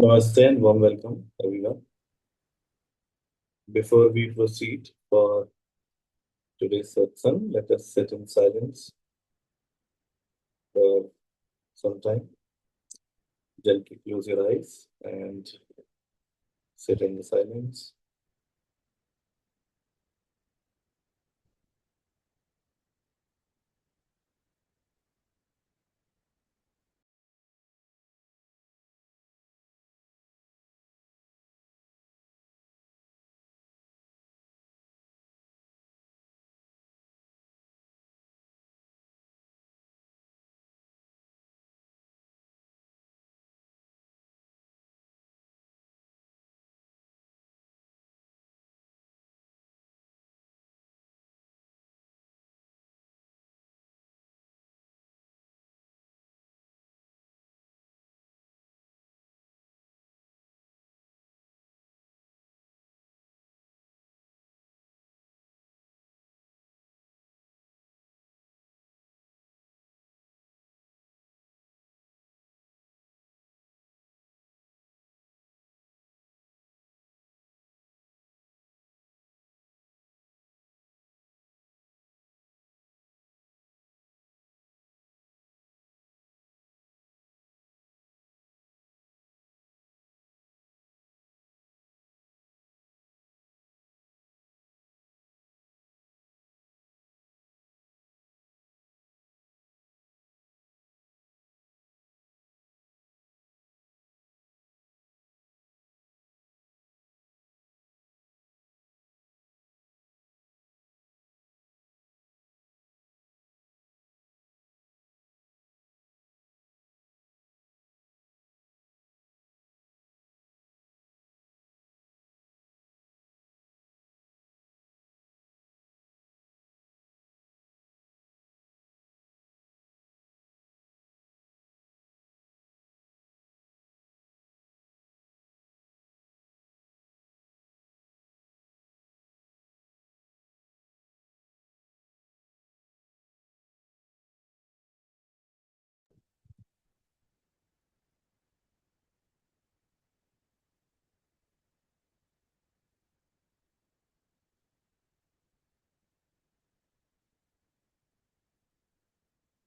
Namaste and warm welcome, everyone. Before we proceed for today's satsang, let us sit in silence for some time. Gently close your eyes and sit in the silence.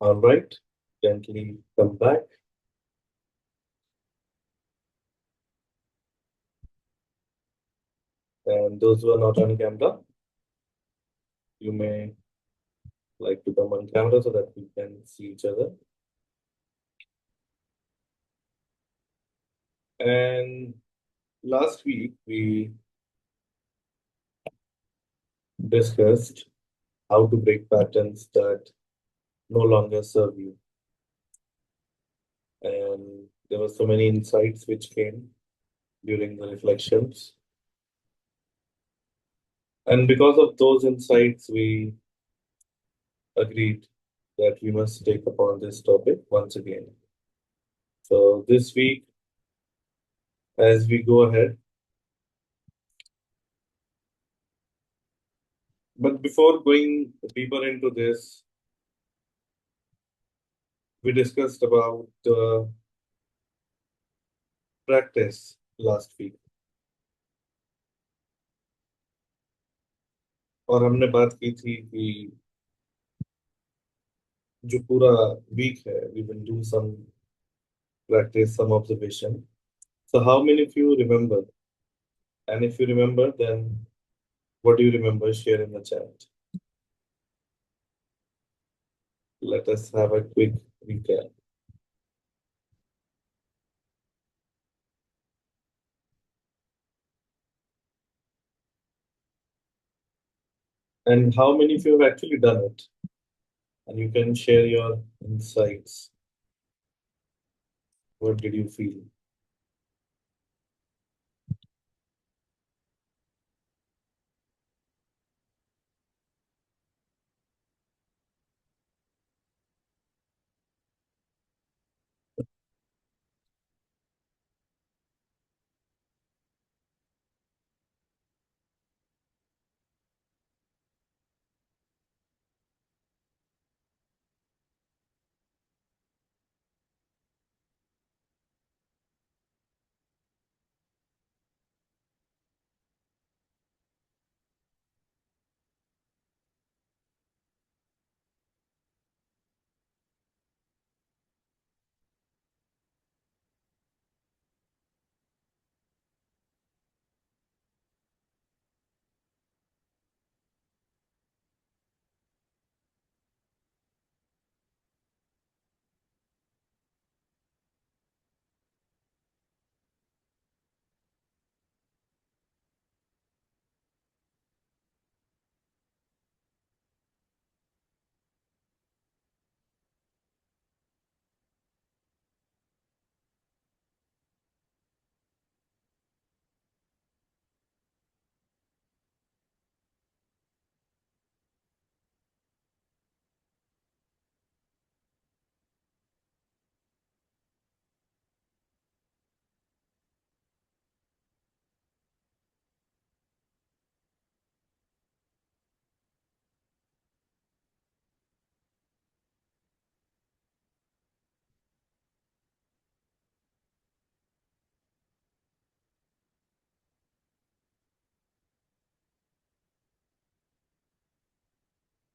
All right, gently come back. And those who are not on camera, you may like to come on camera so that we can see each other. And last week we discussed how to break patterns that no longer serve you. And there were so many insights which came during the reflections. And because of those insights, we agreed that we must take upon this topic once again. So this week, as we go ahead, but before going deeper into this, we discussed about practice last week. और हमने बात की थी कि जो पूरा week है, we will do some practice, some observation. So how many of you remember? And if you remember, then what do you remember? Share in the chat. Let us have a quick recap. And how many of you have actually done it? And you can share your insights. What did you feel?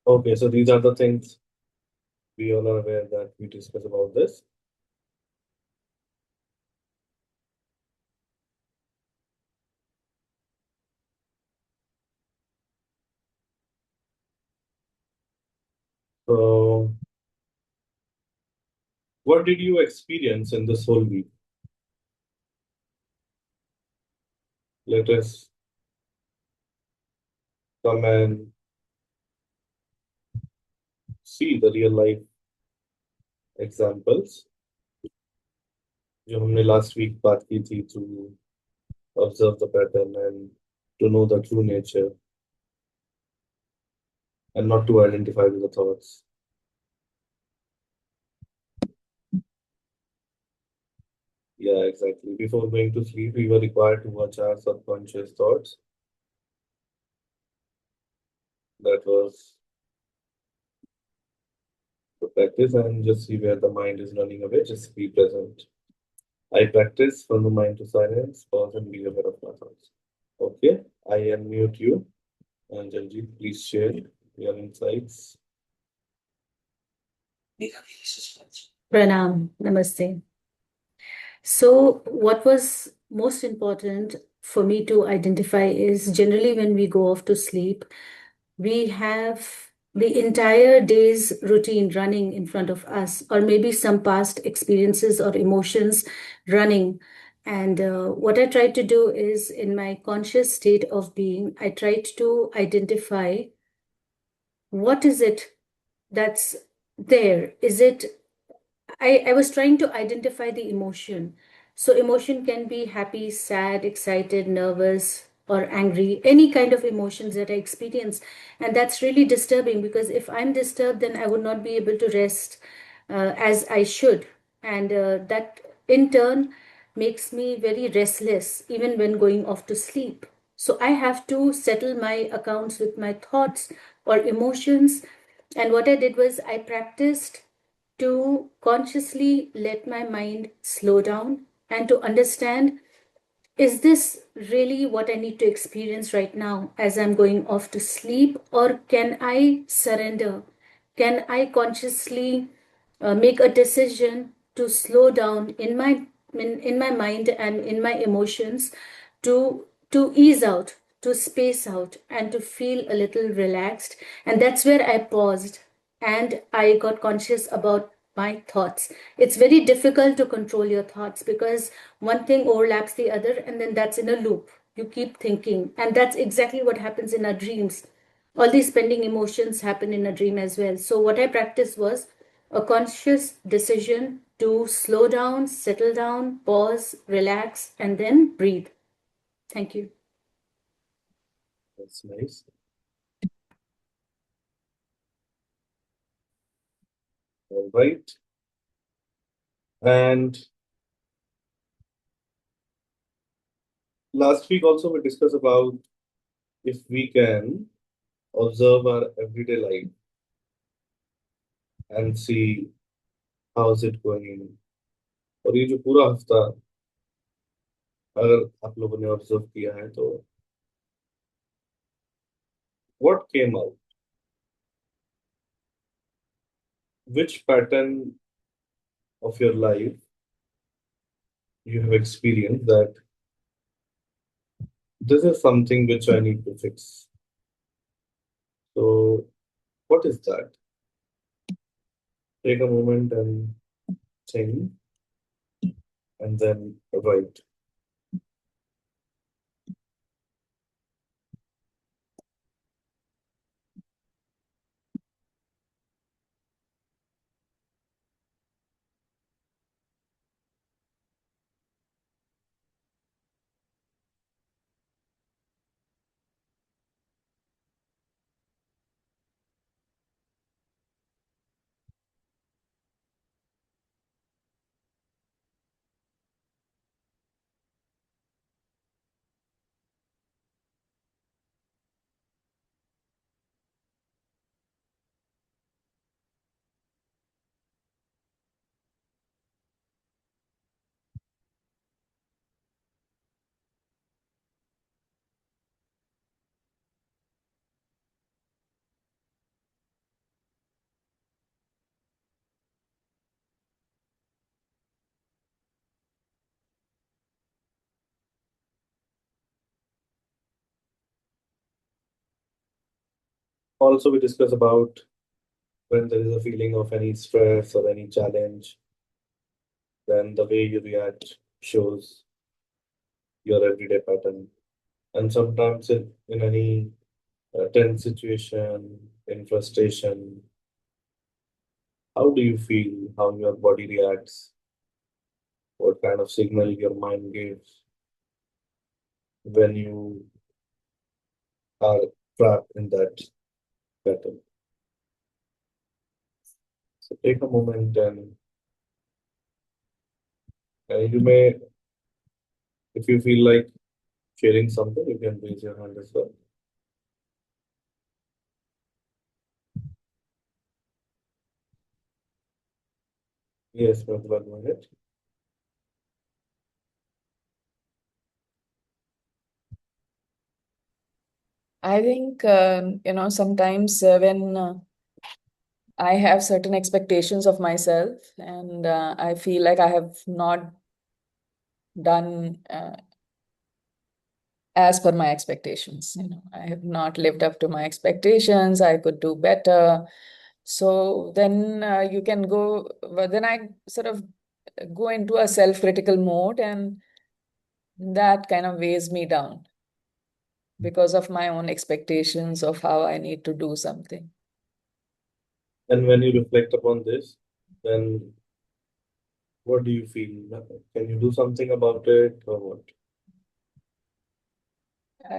Okay, so these are the things we all are aware that we discuss about this. So, what did you experience in this whole week? Let us come and see the real life examples जो हमने last week बात की थी to observe the pattern and to know the true nature and not to identify the thoughts yeah exactly before going to sleep we were required to watch our subconscious thoughts that was the practice and just see where the mind is running away just be present I practice from the mind to silence pause and be aware of my thoughts okay I unmute you and Janjeet please share your insights. Pranam, namaste. So, what was most important for me to identify is generally when we go off to sleep, we have the entire day's routine running in front of us, or maybe some past experiences or emotions running. And what I tried to do is in my conscious state of being, I tried to identify what is it that's there. Is it I was trying to identify the emotion. So, emotion can be happy, sad, excited, nervous, or angry, any kind of emotions that I experience. And that's really disturbing because if I'm disturbed, then I would not be able to rest as I should. And that in turn makes me very restless, even when going off to sleep. So, I have to settle my accounts with my thoughts or emotions. And what I did was I practiced to consciously let my mind slow down and to understand, is this really what I need to experience right now as I'm going off to sleep, or can I surrender? Can I consciously make a decision to slow down in my mind and in my emotions to ease out, to space out, and to feel a little relaxed? And that's where I paused and I got conscious about my thoughts. It's very difficult to control your thoughts because one thing overlaps the other, and then that's in a loop. You keep thinking, and that's exactly what happens in our dreams. All these pending emotions happen in a dream as well. So, what I practiced was a conscious decision to slow down, settle down, pause, relax, and then breathe. Thank you. That's nice. All right. And last week also we discussed about if we can observe our everyday life and see how's it going. और ये जो पूरा हफ्ता अगर आप लोगों ने observe किया है तो what came out? Which pattern of your life you have experienced that this is something which I need to fix. So what is that? Take a moment and think and then write. Also, we discuss about when there is a feeling of any stress or any challenge, then the way you react shows your everyday pattern. And sometimes in any tense situation, in frustration, how do you feel, how your body reacts, what kind of signal your mind gives when you are trapped in that pattern. So take a moment and you may, if you feel like sharing something, you can raise your hand as well. Yes, Pratibha, go ahead. I think, sometimes when I have certain expectations of myself, and I feel like I have not done as per my expectations. I have not lived up to my expectations. I could do better. So then you can go, well, then I sort of go into a self-critical mode, and that kind of weighs me down because of my own expectations of how I need to do something. And when you reflect upon this, then what do you feel? Can you do something about it or what?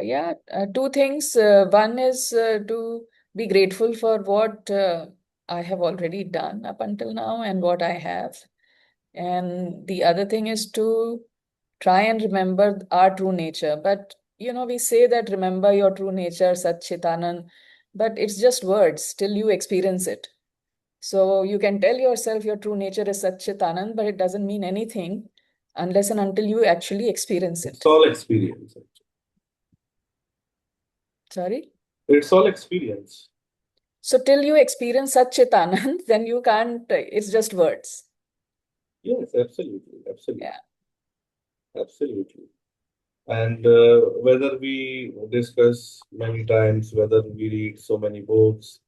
Yeah, two things. One is to be grateful for what I have already done up until now and what I have. And the other thing is to try and remember our true nature. But, we say that remember your true nature, Sat Chit Anand, but it's just words till you experience it. So you can tell yourself your true nature is Sat Chit Anand, but it doesn't mean anything unless and until you actually experience It's it. all experience. Sorry? It's all experience. So till you experience such Chitanand, then you can't, it's just words. Yes, absolutely, absolutely, Yeah. absolutely. And whether we discuss many times, whether we read so many books,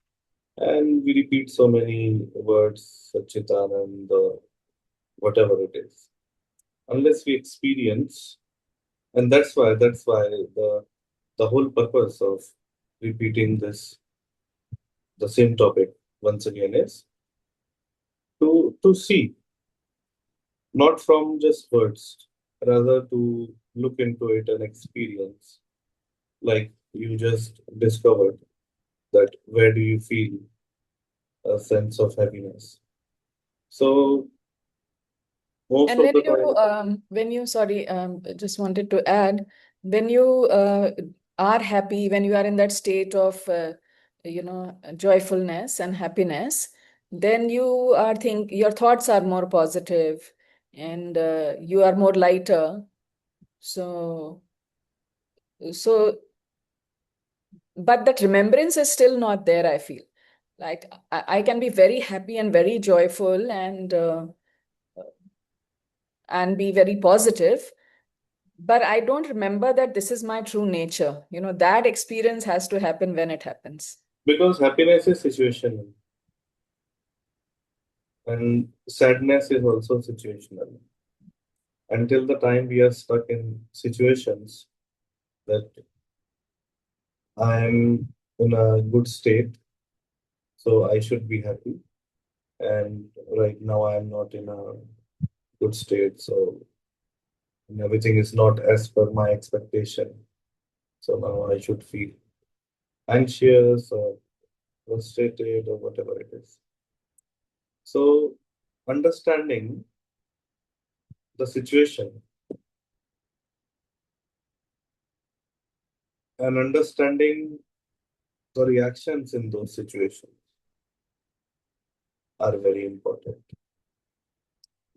and we repeat so many words, Satchitanand, whatever it is, unless we experience, and that's why the whole purpose of repeating the same topic once again is to see, not from just words, rather to look into it and experience, like you just discovered that where do you feel a sense of happiness. So most And of the time, sorry, just wanted to add, when you are happy, when you are in that state of, joyfulness and happiness, then your thoughts are more positive and you are more lighter. So, so but that remembrance is still not there, I feel like I can be very happy and very joyful and be very positive, but I don't remember that this is my true nature. That experience has to happen when it happens. because happiness is situational and sadness is also situational. Until the time we are stuck in situations that I am in a good state, so I should be happy. And right now I am not in a good state, so everything is not as per my expectation. So now I should feel anxious or frustrated or whatever it is. So understanding the situation and understanding the reactions in those situations are very important,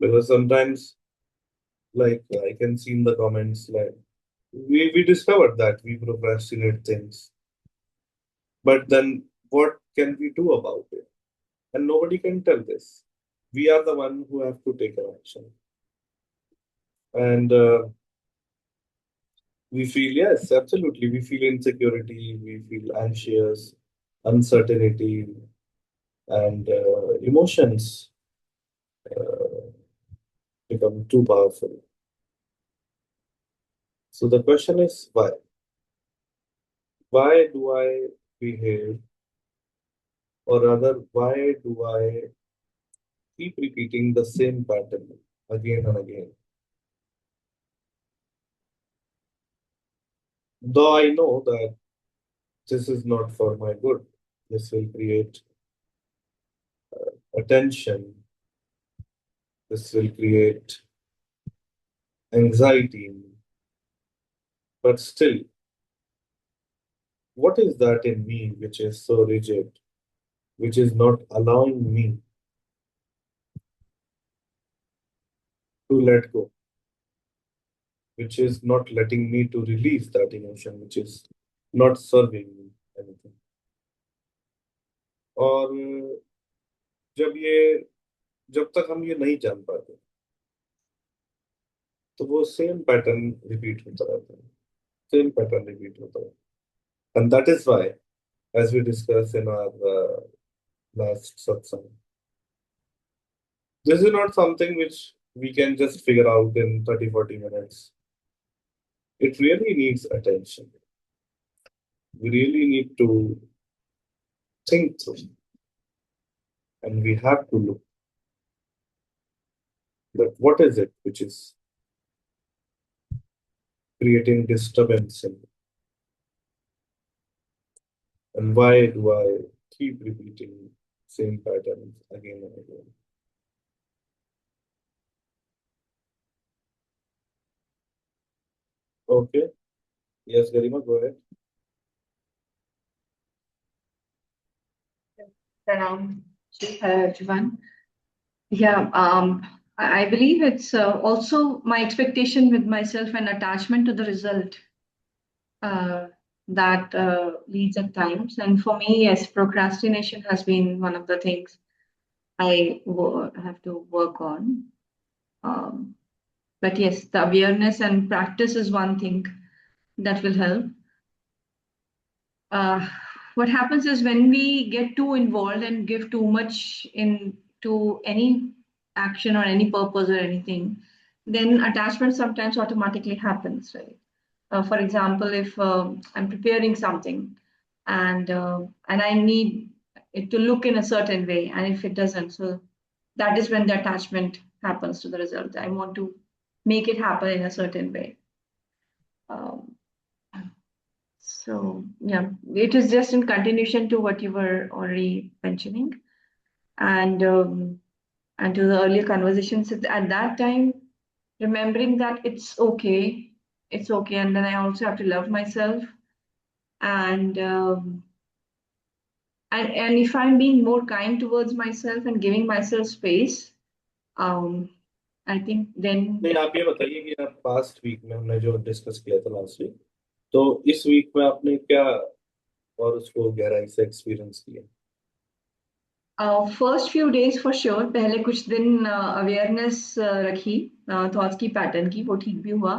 because sometimes, like I can see in the comments, like we discovered that we procrastinate things, but then what can we do about it? And nobody can tell this. We are the one who have to take an action. And we feel, yes, absolutely, we feel insecurity, we feel anxious, uncertainty, and emotions uh, become too powerful. So the question is why? Why do I behave, or rather, why do I keep repeating the same pattern again and again? Though I know that this is not for my good, this will create attention, this will create anxiety in me. But still, what is that in me which is so rigid, which is not allowing me to let go, which is not letting me to release that emotion, which is not serving me anything? और जब ये जब तक हम ये नहीं जान पाते तो वो सेम पैटर्न रिपीट होता रहता है, सेम पैटर्न रिपीट होता है. And that is why, as we discussed in our last satsang, this is not something which we can just figure out in 30-40 minutes. It really needs attention. We really need to think through, and we have to look that what is it which is creating disturbance in me, and why do I keep repeating same patterns again and again? Okay. Yes, Garima, go ahead. Pranam. Hello, everyone. Yeah, I believe it's also my expectation with myself and attachment to the result uh, that leads at times. And for me, yes, procrastination has been one of the things have to work on. Um, but yes, the awareness and practice is one thing that will help. uh, what happens is when we get too involved and give too much into any action or any purpose or anything, then attachment sometimes automatically happens, right? For example, if I'm preparing something and I need it to look in a certain way, and if it doesn't, so that is when the attachment happens to the result. I want to make it happen in a certain way. Um, So, yeah, it is just in continuation to what you were already mentioning, and and to the earlier conversations at that time, remembering that it's okay, and then I also have to love myself, and and if I'm being more kind towards myself and giving myself space, um, I think then नहीं, आप ये बताइए कि आप past week में हमने जो discuss किया था लास्ट वीक, तो इस वीक में आपने क्या और उसको गहराई से एक्सपीरियंस किया? First few days for sure, पहले कुछ दिन अवेयरनेस रखी थॉट्स की, पैटर्न की, वो ठीक भी हुआ.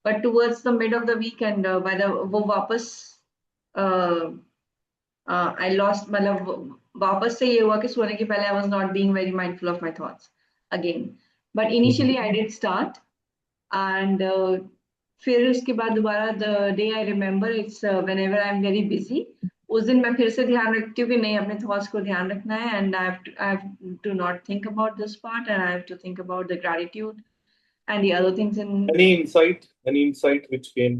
But towards the mid of the week and by the वो वापस आई लॉस्ट, मतलब वापस से ये हुआ कि सोने के पहले आई was not being very mindful of my thoughts again. But initially I did start, and फिर उसके बाद दोबारा the day I remember it's when ever I am very busy, उस दिन मैं फिर से ध्यान रखती हूँ कि नहीं, अपने थॉट्स को ध्यान रखना है, and I have to not think about this part, and I have to think about the gratitude and the other things in. Any insight which came?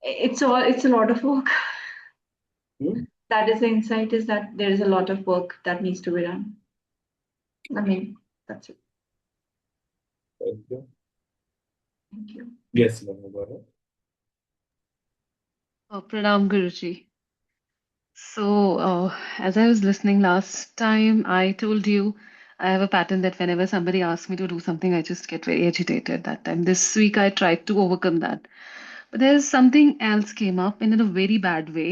It's a lot of work. Hmm? That is the insight, is that there is a lot of work that needs to be done. I mean, that's it. Thank you. Thank you. Yes, Manu, go ahead. Pranam Guruji. So, as I was listening last time, I told you I have a pattern that whenever somebody asks me to do something, I just get very agitated that time. This week, I tried to overcome that. But there's something else came up in a very bad way.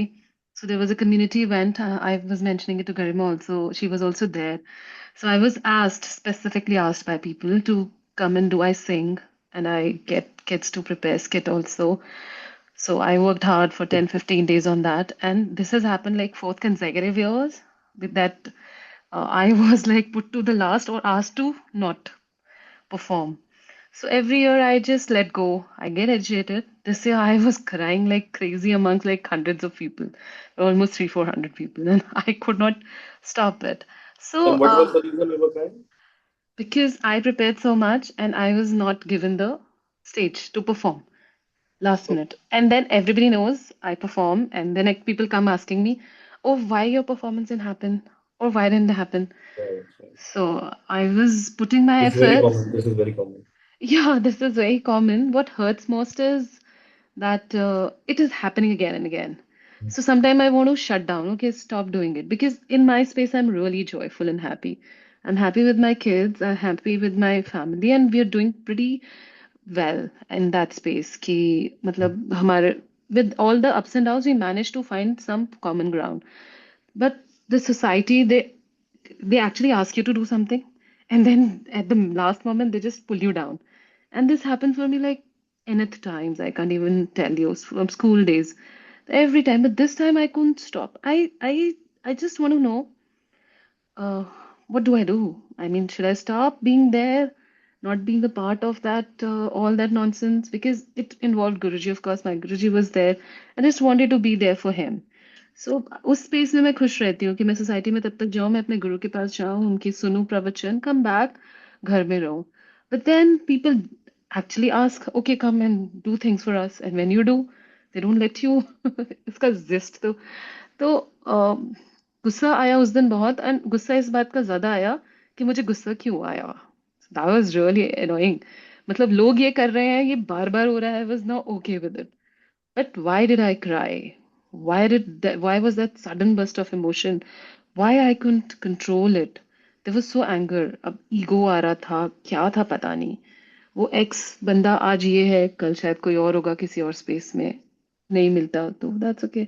So there was a community event. I was mentioning it to Garima also. She was also there. So I was asked, specifically asked by people to come and do I sing, and I get kids to prepare skit also. So I worked hard for 10, 15 days on that. And this has happened like fourth consecutive years with that I was like put to the last or asked to not perform. So every year I just let go. I get agitated. This year I was crying like crazy amongst like hundreds of people, almost three, 400 people, and I could not stop it. So And what was the reason you were crying? because I prepared so much and I was not given the stage to perform last Oh, minute. And then everybody knows I perform, and then like, people come asking me, "Oh, why your performance didn't happen? Or why didn't it happen?" right, right. So I was putting my This is very efforts. common. This is very common. Yeah, this is very common. What hurts most is that it is happening again and again. So sometimes I want to shut down, okay, stop doing it. Because in my space, I'm really joyful and happy. I'm happy with my kids, I'm happy with my family, and we are doing pretty well in that space. Ki, matlab, hamare, with all the ups and downs, we managed to find some common ground. But the society, they actually ask you to do something, and then at the last moment, they just pull you down. And this happened for me like nth times. I can't even tell you from school days. Every time, but this time I couldn't stop. I just want to know uh, what do I do? I mean, should I stop being there, not being the part of that, all that nonsense? Because it involved Guruji, of course. My Guruji was there. I just wanted to be there for him. So उस space में मैं खुश रहती हूँ कि मैं society में तब तक जाऊँ, मैं अपने गुरु के पास जाऊँ, उनकी सुनूं प्रवचन, come back, घर में रहूँ. But then people actually ask, okay, come and do things for us. And when you do, they don't let you. इसका जिस्ट तो गुस्सा आया उस दिन बहुत एंड गुस्सा इस बात का ज्यादा आया कि मुझे गुस्सा क्यों आया दैट वाज रियली एनोइंग मतलब लोग ये कर रहे हैं ये बार बार हो रहा है I was not okay with it but why did I cry why was that sudden burst of emotion why I couldn't control it there was so anger अब ईगो आ रहा था क्या था पता नहीं वो एक्स बंदा आज ये है कल शायद कोई और होगा किसी और स्पेस में नहीं मिलता तो that's okay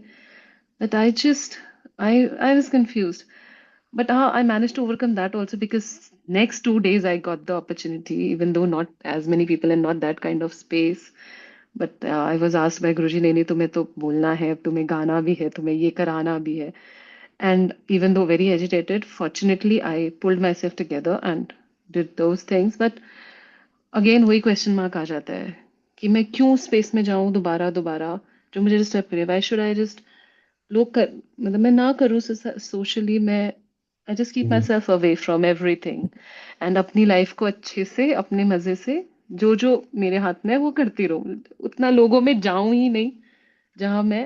but I was confused. But I managed to overcome that also because next 2 days I got the opportunity, even though not as many people and not that kind of space. But I was asked by Guruji, नहीं नहीं तुम्हें तो बोलना है, तुम्हें गाना भी है, तुम्हें ये कराना भी है. And even though very agitated, fortunately I pulled myself together and did those things. But again वही क्वेश्चन मार्क आ जाता है कि मैं क्यों स्पेस में जाऊं दोबारा दोबारा जो मुझे डिस्टर्ब करे व्हाई शुड आई जस्ट लोग कर मतलब मैं ना करूँ सोशली मैं I just keep my Mhm. Self away from everything and अपनी लाइफ को अच्छे से अपने मजे से जो जो मेरे हाथ में है वो करती रहूँ उतना लोगों में जाऊं ही नहीं जहां मैं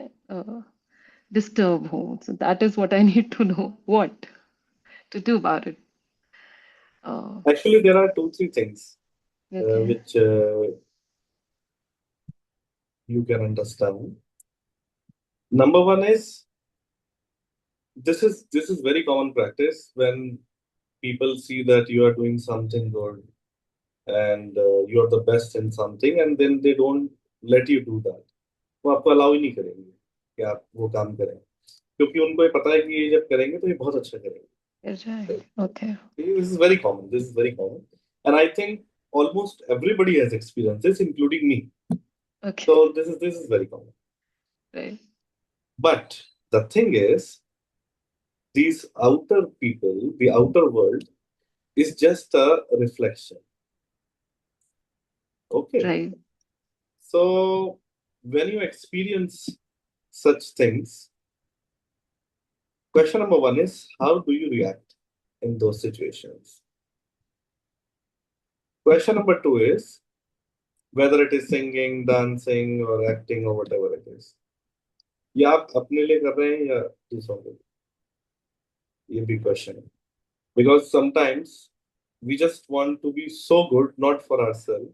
डिस्टर्ब हूँ so that is what I need to know what to do about it Actually, there are two, three things okay which you can understand. Number one is this is very common practice when people see that you are doing something good and you are the best in something, and then they don't let you do that. वो आपको allow ही नहीं करेंगे कि आप वो काम करें क्योंकि उनको ये पता है कि ये जब करेंगे तो ये बहुत अच्छा करेंगे. Right? Okay This is very common. This is very common, and I think almost everybody has experienced this, including me. Okay So this is very common. Right But the thing is, these outer people, the outer world, is just a reflection. Okay. Right So when you experience such things, question number one is how do you react in those situations? Question number two is whether it is singing, dancing, or acting, or whatever it is. या आप अपने लिए कर रहे हैं या दूसरों के लिए? ये भी क्वेश्चन है. Because sometimes we just want to be so good, not for ourselves,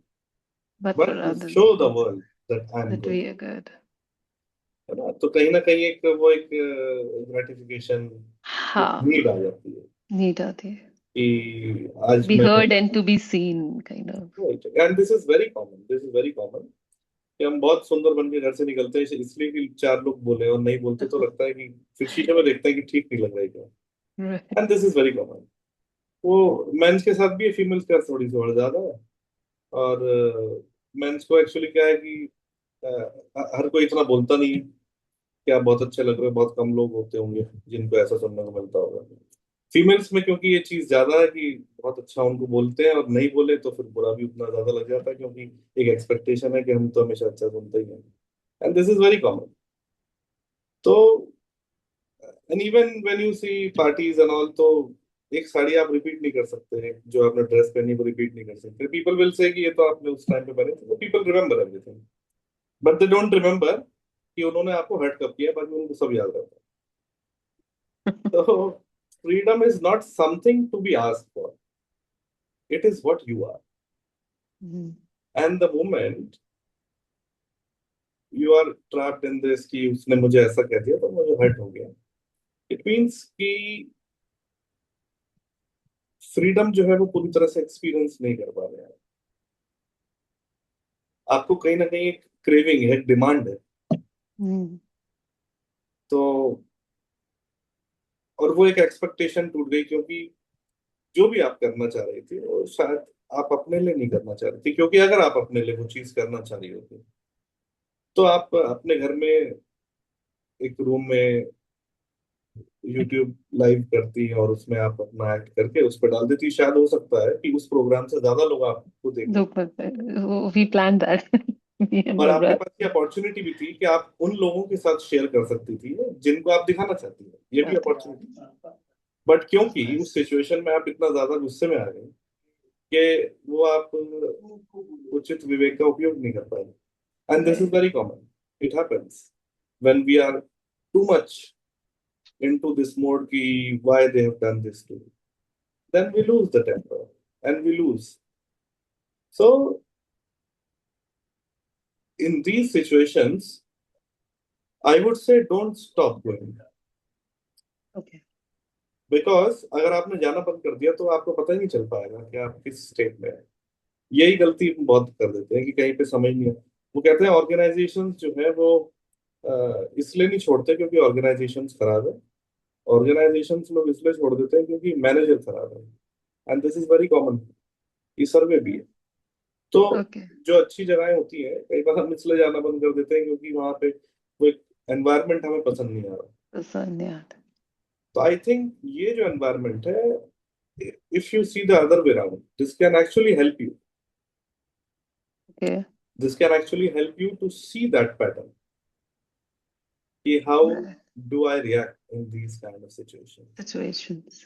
but but for to others show the world that I'm that good. We are good है ना? तो कहीं ना कहीं एक वो एक ग्रेटिफिकेशन, एक हाँ नीड आ जाती है नीड आती है कि आज be मैं. heard and to be seen, kind of. And this is very common. This is very common कि हम बहुत सुंदर बन के घर से निकलते हैं इसलिए कि चार लोग बोले, और नहीं बोलते तो लगता है कि फिर शीशे में देखते हैं कि ठीक नहीं लग रहा है क्या. Right. And this is very common. वो मेंस के साथ भी है, फीमेल्स के साथ थोड़ी सी और ज्यादा है. और मेंस को एक्चुअली क्या है कि हर कोई इतना बोलता नहीं है कि आप बहुत अच्छे लग रहे हो, बहुत कम लोग होते होंगे जिनको ऐसा सुनने को मिलता होगा। फीमेल्स में क्योंकि ये चीज ज्यादा है कि बहुत अच्छा उनको बोलते हैं, और नहीं बोले तो फिर बुरा भी उतना ज्यादा लग जाता है, क्योंकि एक एक्सपेक्टेशन है कि हम तो हमेशा अच्छा सुनते ही हैं, and this is very common. तो and even when you see parties and all, तो एक साड़ी आप रिपीट नहीं कर सकते, जो आपने ड्रेस पहनी वो रिपीट नहीं कर सकते। पीपल विल से कि ये तो आपने उस टाइम पे पहने थे, तो people remember everything, but they don't remember कि उन्होंने आपको हर्ट कब किया, बाकी उनको सब याद रहता है। तो freedom is not something to be asked for, it is what you are. Mm. And the moment you are trapped in this कि उसने मुझे ऐसा कह दिया तो मुझे हर्ट हो गया, इट मीन्स कि फ्रीडम जो है वो पूरी तरह से एक्सपीरियंस नहीं कर पा रहे हैं। आपको कहीं ना कहीं एक क्रेविंग है, एक डिमांड है। Mm. तो और वो एक एक्सपेक्टेशन टूट गई, क्योंकि जो भी आप करना चाह रही थी वो शायद आप अपने लिए नहीं करना चाह रही थी, क्योंकि अगर आप अपने लिए वो चीज करना चाह रही होती तो आप अपने घर में एक रूम में यूट्यूब लाइव करती और उसमें आप अपना एक्ट करके उस पर डाल देती। शायद हो सकता है कि उस प्रोग्राम से ज्यादा लोग आपको देखें, Look, but we planned that. Me and और my आपके brother. पास ये अपॉर्चुनिटी भी थी कि आप उन लोगों के साथ शेयर कर सकती थी जिनको आप दिखाना चाहती है, ये भी अपॉर्चुनिटी। बट क्योंकि उस सिचुएशन में आप इतना ज्यादा गुस्से में आ गए कि वो आप उचित विवेक का उपयोग नहीं कर पाए, and this is Right. Very common, it happens when we are too much into this mode ki why they have done this to me, then we lose the temper and we lose. So in these situations, I would say don't stop going, Okay. because अगर आपने जाना बंद कर दिया तो आपको पता ही नहीं चल पाएगा कि आप किस स्टेट में हैं। यही गलती हम बहुत कर देते हैं कि कहीं पे समझ नहीं आता। वो कहते हैं ऑर्गेनाइजेशंस जो है वो इसलिए नहीं छोड़ते क्योंकि ऑर्गेनाइजेशंस खराब है, ऑर्गेनाइजेशंस लोग इसलिए छोड़ देते हैं क्योंकि मैनेजर खराब है, and this is very common. ये सर्वे भी है। तो Okay. जो अच्छी जगहें होती हैं कई बार हम इसलिए जाना बंद कर देते हैं क्योंकि वहां पे वो एक एनवायरनमेंट हमें पसंद नहीं आ रहा। So, yeah. तो आई थिंक ये जो एनवायरनमेंट है, if you see the other way around, this can actually help you, Okay. This can actually help you to see that pattern कि how Right. Do I react in these kind of situation, Situations.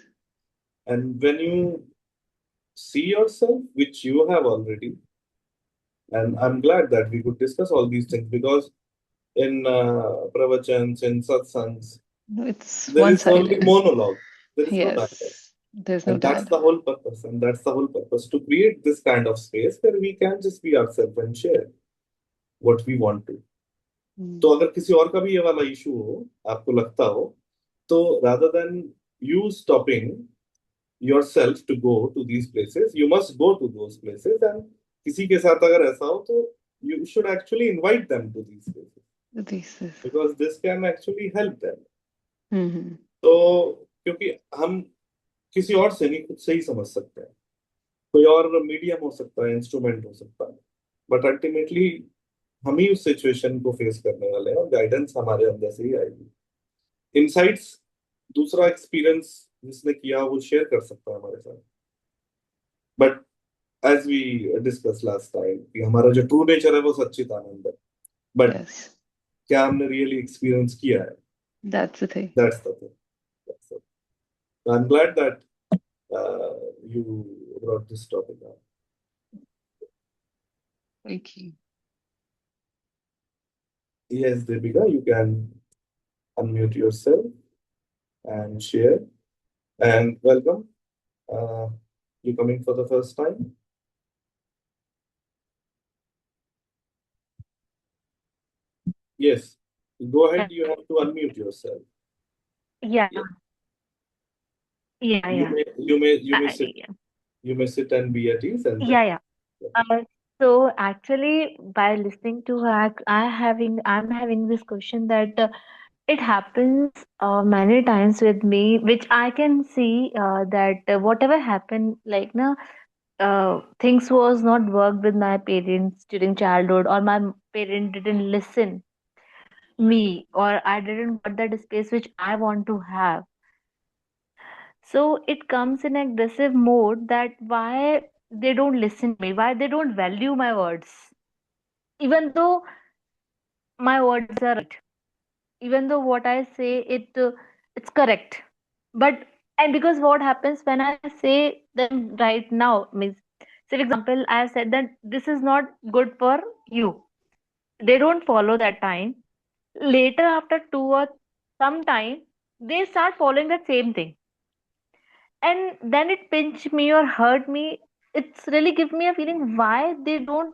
एंड व्हेन यू see yourself, which you have already, and I'm glad that we could discuss all these things, because in pravachans, in satsangs, No, it's there is only one-sided. monologue. There is no dialogue. Yes. There's no And that's the dialogue. whole purpose. And that's the whole purpose, to create this kind of space where we can just be ourselves and share what we want to. Mm. तो अगर किसी और का भी ये वाला issue हो, आपको लगता हो, तो rather than you stopping yourself to go to these places, you must go to those places. And किसी के साथ अगर ऐसा हो तो you should actually invite them to these places, This is. because this can actually help them. Mm-hmm. तो क्योंकि हम किसी और से नहीं, खुद से ही समझ सकते हैं। कोई और मीडियम हो सकता है, इंस्ट्रूमेंट हो सकता है, बट अल्टीमेटली हम ही उस सिचुएशन को फेस करने वाले हैं, और गाइडेंस हमारे अंदर से ही आएगी। इनसाइट्स दूसरा एक्सपीरियंस जिसने किया वो शेयर कर सकता है हमारे साथ, but as we discuss last time कि हमारा जो ट्रू नेचर है वो सच्चिदानंद है, बट Yes. क्या हमने रियली एक्सपीरियंस किया है, That's the thing. That's the thing. I am glad that you brought this topic up. Thank you. Yes, Deepika, you can unmute yourself and share. And welcome. You coming for the first time? Yes. Go ahead. You have to unmute yourself. Yeah, Yeah. yeah, You yeah. may you may you may sit Yeah, you may sit and be at ease, and then yeah, yeah. So actually, by listening to her, I'm having this question that it happens many times with me, which I can see that whatever happened, like now, things was not worked with my parents during childhood, or my parent didn't listen me, or I didn't got that space which I want to have. So it comes in aggressive mode that why they don't listen to me, why they don't value my words, even though my words are right, even though what I say it's correct. But and because what happens when I say them right now means, say for example, I have said that this is not good for you. They don't follow that time. Later, after two or some time, they start following that same thing, and then it pinch me or hurt me. It's really give me a feeling why they don't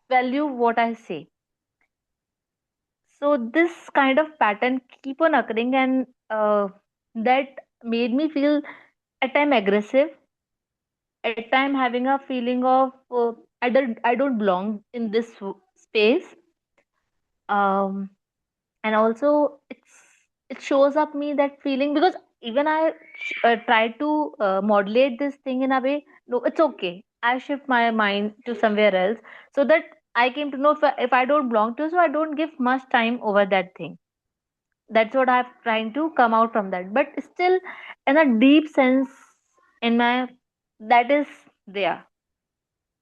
value what I say. So this kind of pattern keep on occurring, and that made me feel at time aggressive, at time having a feeling of I don't belong in this space. Um, and also it shows up me that feeling, because even I try to modulate this thing in a way. No, it's okay. I shift my mind to somewhere else, so that I came to know if I don't belong to, so I don't give much time over that thing. That's what I'm trying to come out from that, but still in a deep sense in my, that is there.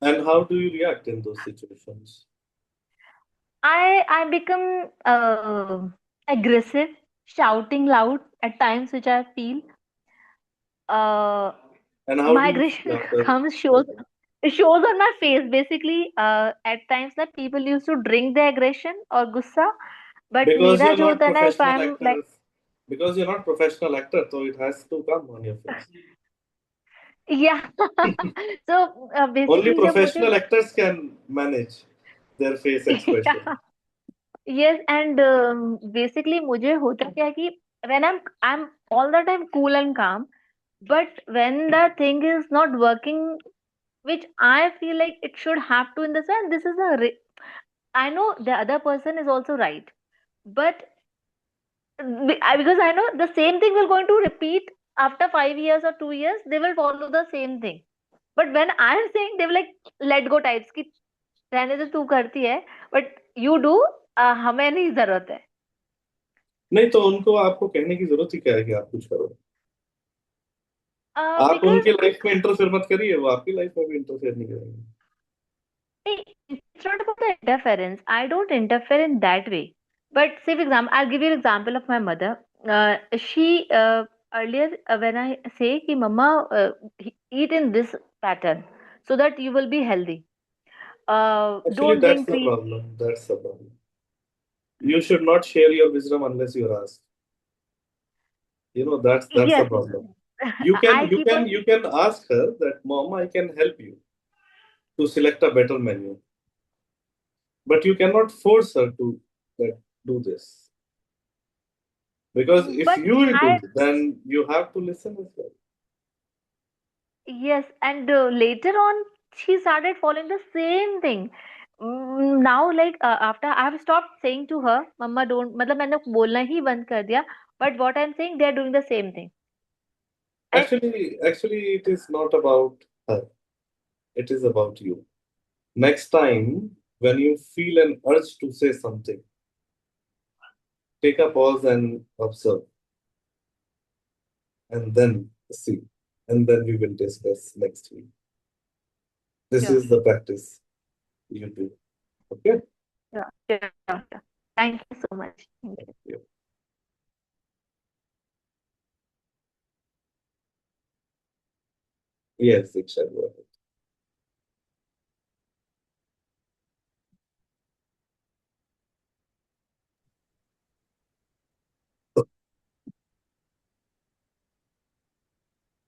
And how do you react in those situations? I become aggressive, shouting loud at times, which I feel. Uh, And how do you feel Migration after? comes shows, it shows on my face basically. At times that people used to drink the aggression or gussa, but Because मेरा you're जो not होता है ना, if professional I'm like, actor. Because you're not professional actor, so it has to come on your face. yeah. So Only basically जब मुझे, professional actors can manage their face expression. yes, and basically मुझे होता क्या है कि when I'm all the time cool and calm, but when the thing is not working, which I feel like it should have to, in the sense this is I know the other person is also right, but because I know the same thing will going to repeat after 5 years or 2 years, they will follow the same thing. But when I am saying, they will like let go types की, रहने दे तू करती है, but you do, हमें नहीं जरूरत है. नहीं तो उनको आपको कहने की जरूरत ही क्या है कि आप कुछ करो। आप Because उनकी लाइफ में इंटरफेयर मत करिए, वो आपकी लाइफ में भी इंटरफेयर नहीं करेंगे। it's not about the interference. I don't interfere in that way. But say, for example, I'll give you an example of my mother. She earlier, when I say ki mama, eat in this pattern so that you will be healthy. Actually, Don't that's drink the three. problem. That's the problem. You should not share your wisdom unless you're asked. That's the Yes, problem. You can I you keep can on. you can ask her that, Mom, I can help you to select a better menu, but you cannot force her to that, do this. Because if But you will I, do, then you have to listen as well. yes, and later on, she started following the same thing. Now, like after I have stopped saying to her, "Mama, don't," मतलब मैंने बोलना ही बंद कर दिया. But what I'm saying, they are doing the same thing. And Actually, it is not about her. It is about you. Next time, when you feel an urge to say something, take a pause and observe, and then see, and then we will discuss next week. This sure, is the practice you do. Okay? sure. Thank you so much. Thank you. Yeah. Yes, it shall work.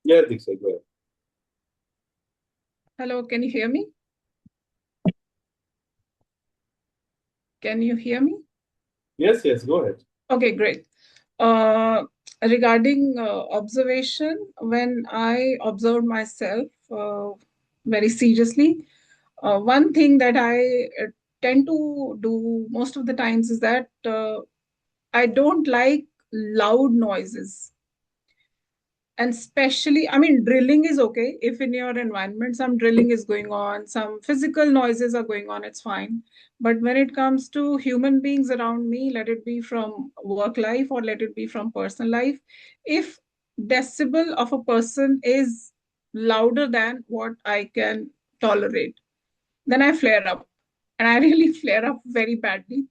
Yeah, Diksha, go ahead. Hello, can you hear me? Can you hear me? Yes, go ahead. Okay, great. Uh, Regarding observation, when I observe myself very seriously, one thing that I tend to do most of the times is that I don't like loud noises. And especially, I mean, drilling is okay. If in your environment some drilling is going on, some physical noises are going on, it's fine. But when it comes to human beings around me, let it be from work life or let it be from personal life, if decibel of a person is louder than what I can tolerate, then I flare up. And I really flare up very badly.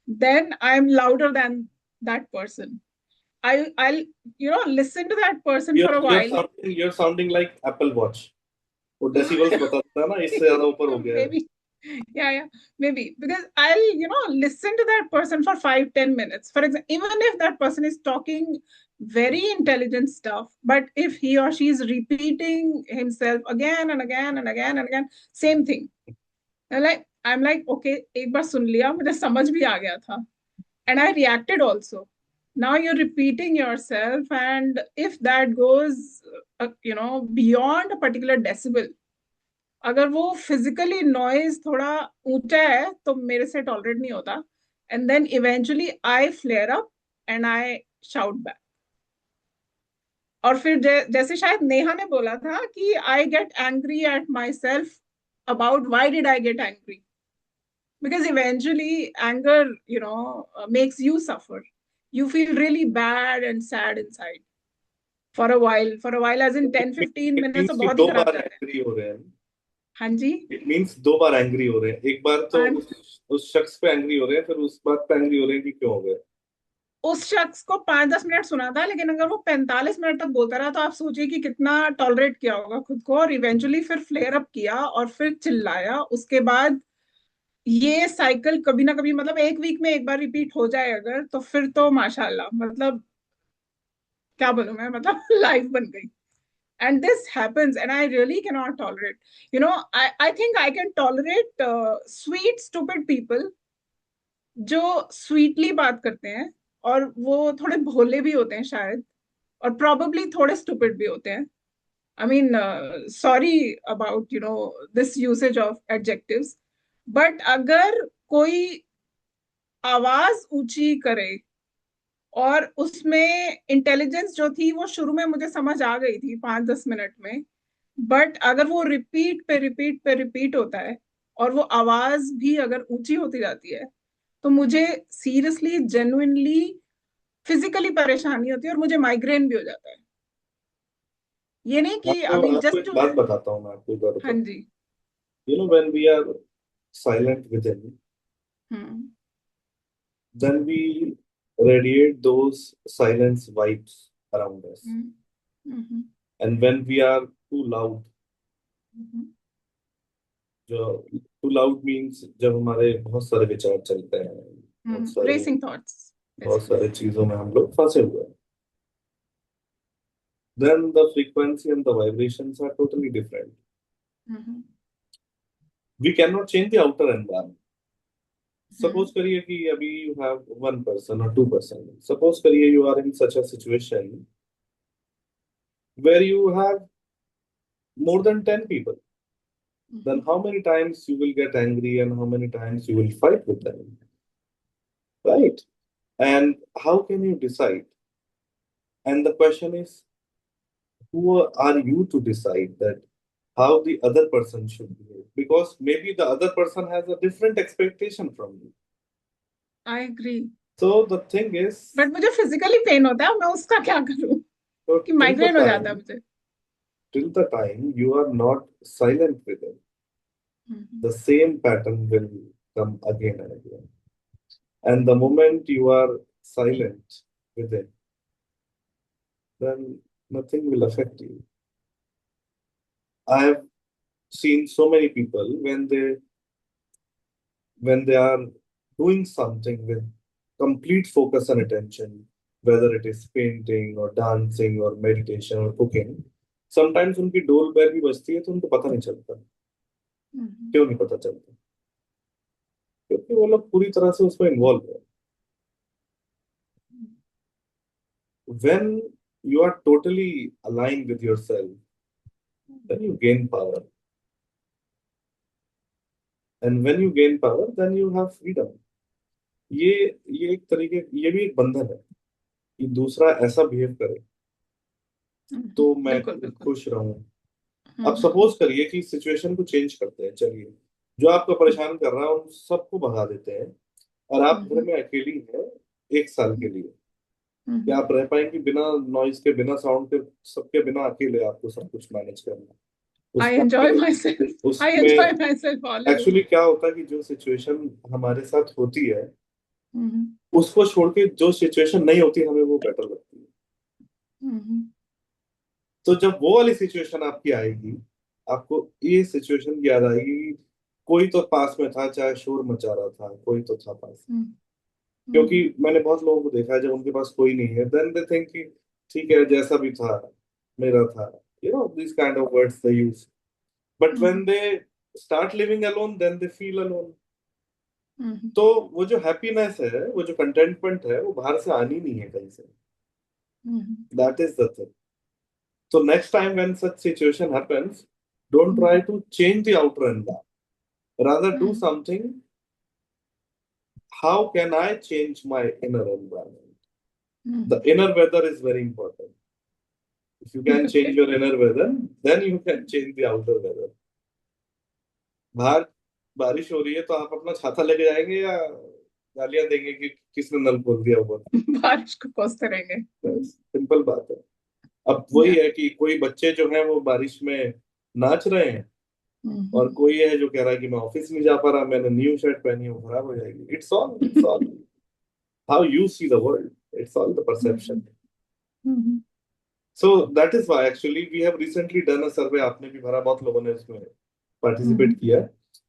Then I'm louder than that person. I'll listen to that person You're for a you're while. sounding you're sounding like Apple Watch. वो decibels बता देता है ना, इससे ज्यादा ऊपर हो गया है. Maybe, yeah, maybe because I'll listen to that person for 5-10 minutes. For example, even if that person is talking very intelligent stuff, but if he or she is repeating himself again and again and again and again, same thing. I'm like, okay, एक बार सुन लिया, मुझे समझ भी आ गया था, and I reacted also. Now you're repeating yourself, and if that goes, beyond a particular decibel, अगर वो physically noise थोड़ा ऊंचा है तो मेरे से टॉलरेट नहीं होता. And then eventually I flare up and I shout back. और फिर जैसे शायद नेहा ने बोला था कि I get angry at myself about why did I get angry. Because eventually anger makes you suffer. You feel really bad and sad inside for a while, as in 10-15 minutes. तो It means कि बहुत ही दो खराब बार जाते हैं. Angry हो रहे हैं. हाँ जी. It means दो बार एंग्री हो रहे हैं. एक बार तो And उस शख्स पे एंग्री हो रहे हैं, फिर उस बात पे एंग्री हो रहे हैं कि क्यों हो गए. उस शख्स को 5-10 मिनट सुना था, लेकिन अगर वो 45 मिनट तक बोलता रहा तो आप सोचिए कि कितना टॉलरेट किया होगा खुद को. और इवेंचुअली फिर फ्लेयर अप किया और फिर चिल्लाया. उसके बाद ये साइकिल कभी ना कभी, मतलब एक वीक में एक बार रिपीट हो जाए अगर, तो फिर तो माशाल्लाह, मतलब क्या बोलूं मैं, मतलब लाइफ बन गई. And this happens and I really cannot tolerate. I think I can tolerate sweet stupid people जो स्वीटली बात करते हैं, और वो थोड़े भोले भी होते हैं शायद, और probably थोड़े stupid भी होते हैं. I mean, sorry about this usage of adjectives, but अगर कोई आवाज ऊंची करे और उसमें इंटेलिजेंस जो थी वो शुरू में मुझे समझ आ गई थी 5-10 मिनट में, बट अगर वो रिपीट पे रिपीट पे रिपीट होता है और वो आवाज भी अगर ऊंची होती जाती है, तो मुझे सीरियसली जेन्युइनली फिजिकली परेशानी होती है और मुझे माइग्रेन भी हो जाता है. ये नहीं कि आपको अभी आपको जस्ट एक टू. बात बताता हूँ, मैं आपको एक बात हाँ बताता जी. हूँ. When we are silent within, hmm. then we radiate those silence vibes around us. Hmm. And when we are too loud, जो too loud means जब हमारे बहुत सारे विचार चलते हैं, रेसिंग थॉट्स. बहुत सारे चीजों में हम लोग फंसे हुए हैं, then the frequency and the vibrations are totally different. We cannot change the outer environment. Suppose करिए कि अभी you have one person or two person. Suppose करिए you are in such a situation where you have more than 10 people. Then how many times you will get angry and how many times you will fight with them, right? And how can you decide? And the question is, who are you to decide that how the other person should behave? Because maybe the other person has a different expectation from you. I agree. So the thing is, but मुझे physically pen होता है, मैं उसका क्या करूं so कि migraine हो जाता है मुझे. till the time you are not silent with it, the same pattern will come again and again. And the moment you are silent with it, then nothing will affect you. I have seen so many people when they are doing something with complete focus and attention, whether it is painting or dancing or meditation or cooking, sometimes उनकी डोल बैल भी बजती है तो उनको पता नहीं चलता. क्यों नहीं पता चलता? क्योंकि वो लोग पूरी तरह से उसमें इन्वॉल्व है. When you are totally aligned with yourself, then you gain power. And when you gain power, then you have freedom. ये एक तरीके, ये भी एक बंधन है कि दूसरा ऐसा बिहेव करे तो मैं बिल्कुल बिल्कुल। खुश रहूं। अब हम्म सपोज करिए कि सिचुएशन को चेंज करते हैं, चलिए जो आपको परेशान कर रहा है उन सबको भगा देते हैं और आप घर हम्म में अकेली हैं 1 साल के लिए। क्या हम्म। आप रह पाएंगे बिना नॉइज के, बिना साउंड के, सबके बिना? अकेले आपको सब कुछ मैनेज करना है। आई उसमें एंजॉय माई सेल्फ, आई उसमें enjoy my self all alone. Actually क्या होता है कि जो सिचुएशन हमारे साथ होती है हम्म उसको छोड़ के जो सिचुएशन नहीं होती हमें वो बेटर लगती है। हम्म तो जब वो वाली सिचुएशन आपकी आएगी, आपको ये सिचुएशन याद आएगी कि कोई तो पास में था, चाहे शोर मचा रहा था, कोई तो था पास में। हम्म क्योंकि हम्म मैंने बहुत लोगों को देखा है जब उनके पास कोई नहीं है, देन दे थिंक कि ठीक है जैसा भी था मेरा था, you know this kind of words they use. But when hmm they start living alone then they feel alone. Hmm तो वो जो हैप्पीनेस है, वो जो कंटेंटमेंट है, वो बाहर से आनी नहीं है कहीं से। Hmm that is the thing. So next time when such situation happens, don't try hmm to change the outer environment. Rather do hmm something. How can I change my inner environment? The hmm. inner weather is very important. If you can change Okay. your inner weather, then you can change the outer weather. बाहर बारिश हो रही है तो आप अपना छाता लेके जाएंगे या गालियां देंगे कि किसने नल खोल दिया ऊपर? बारिश को कोसते रहेंगे। सिंपल बात है। अब वही या है कि कोई बच्चे जो हैं वो बारिश में नाच रहे हैं और कोई है जो कह रहा है कि मैं ऑफिस नहीं जा पा रहा, मैंने न्यू शर्ट पहनी है वो खराब हो जाएगी। It's all how you see the world, it's all the perception. So that is why actually we have recently done a survey. आपने भी भरा, बहुत लोगों ने उसमें पार्टिसिपेट किया,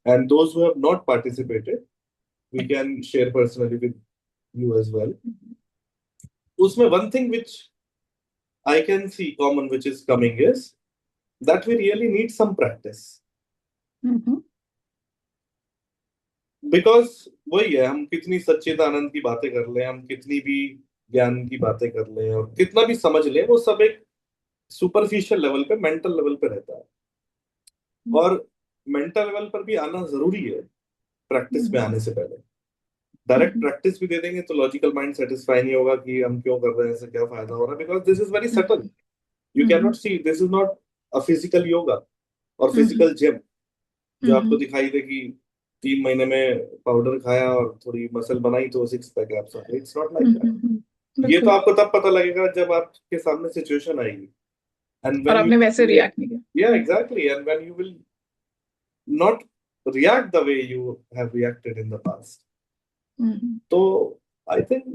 and those who have not participated we can share personally with you as well. उसमें one thing which I can see common which is coming is that we really need some practice. Because वही है, हम कितनी सच्चिदानंद की बातें कर लें, हम कितनी भी ज्ञान की बातें कर लें और कितना भी समझ लें, वो सब एक सुपरफिशियल लेवल पे, मेंटल लेवल पे रहता है। और मेंटल लेवल पर भी आना जरूरी है प्रैक्टिस में आने से पहले। डायरेक्ट प्रैक्टिस भी दे देंगे तो लॉजिकल माइंड सेटिस्फाई नहीं होगा कि हम क्यों कर रहे हैं, इससे क्या फायदा हो रहा है, because this is very subtle. You can not see, this is not a physical yoga और फिजिकल जिम जो आपको दिखाई दे कि 3 महीने में पाउडर खाया और थोड़ी मसल बनाई तो 6 पैक एब्स आ गए। It's not like that. ये तो बिल्कुल। आपको तब पता लगेगा जब आपके सामने सिचुएशन आएगी, एंड और व्हेन यू आपने वैसे रिएक्ट, रिएक्ट नहीं किया। या एग्जैक्टली, एंड व्हेन you will not react the way you have reacted in the past. तो आई थिंक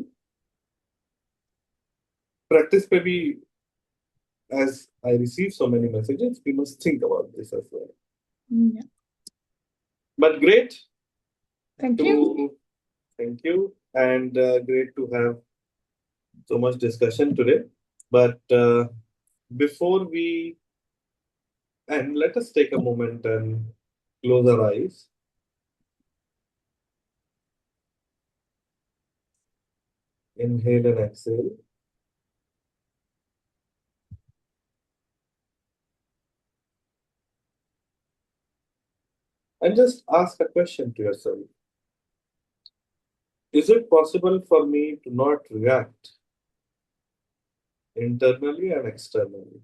प्रैक्टिस पे भी, as I receive so many messages, we must think about this as well. But great thank you. to thank you, and great to have so much discussion today. But before we end, let us take a moment and close our eyes. Inhale and exhale. And just ask a question to yourself. Is it possible for me to not react internally and externally?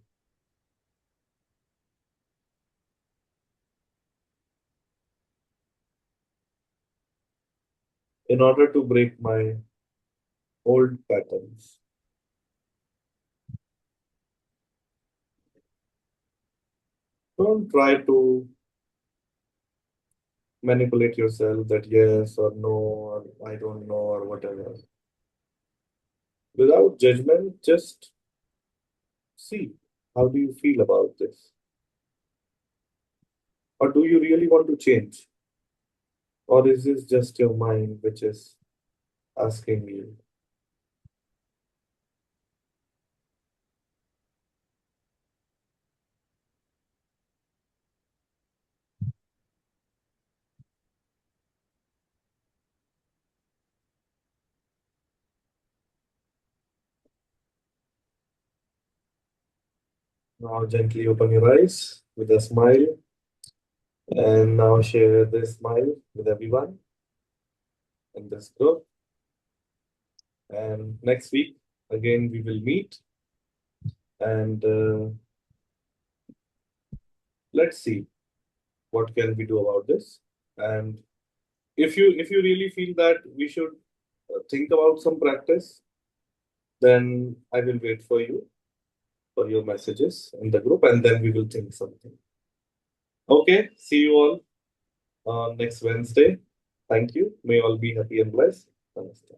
In order to break my old patterns. Don't try to manipulate yourself that yes or no, or I don't know, or whatever. Without judgment, just see how do you feel about this? Or do you really want to change? Or is this just your mind which is asking you? Now gently open your eyes with a smile, and now share this smile with everyone in this group. And next week, again, we will meet and let's see what can we do about this. And if you really feel that we should think about some practice, then I will wait for you for your messages in the group, and then we will think something. Okay, see you all on next Wednesday. Thank you. May all be happy and blessed. Namaste.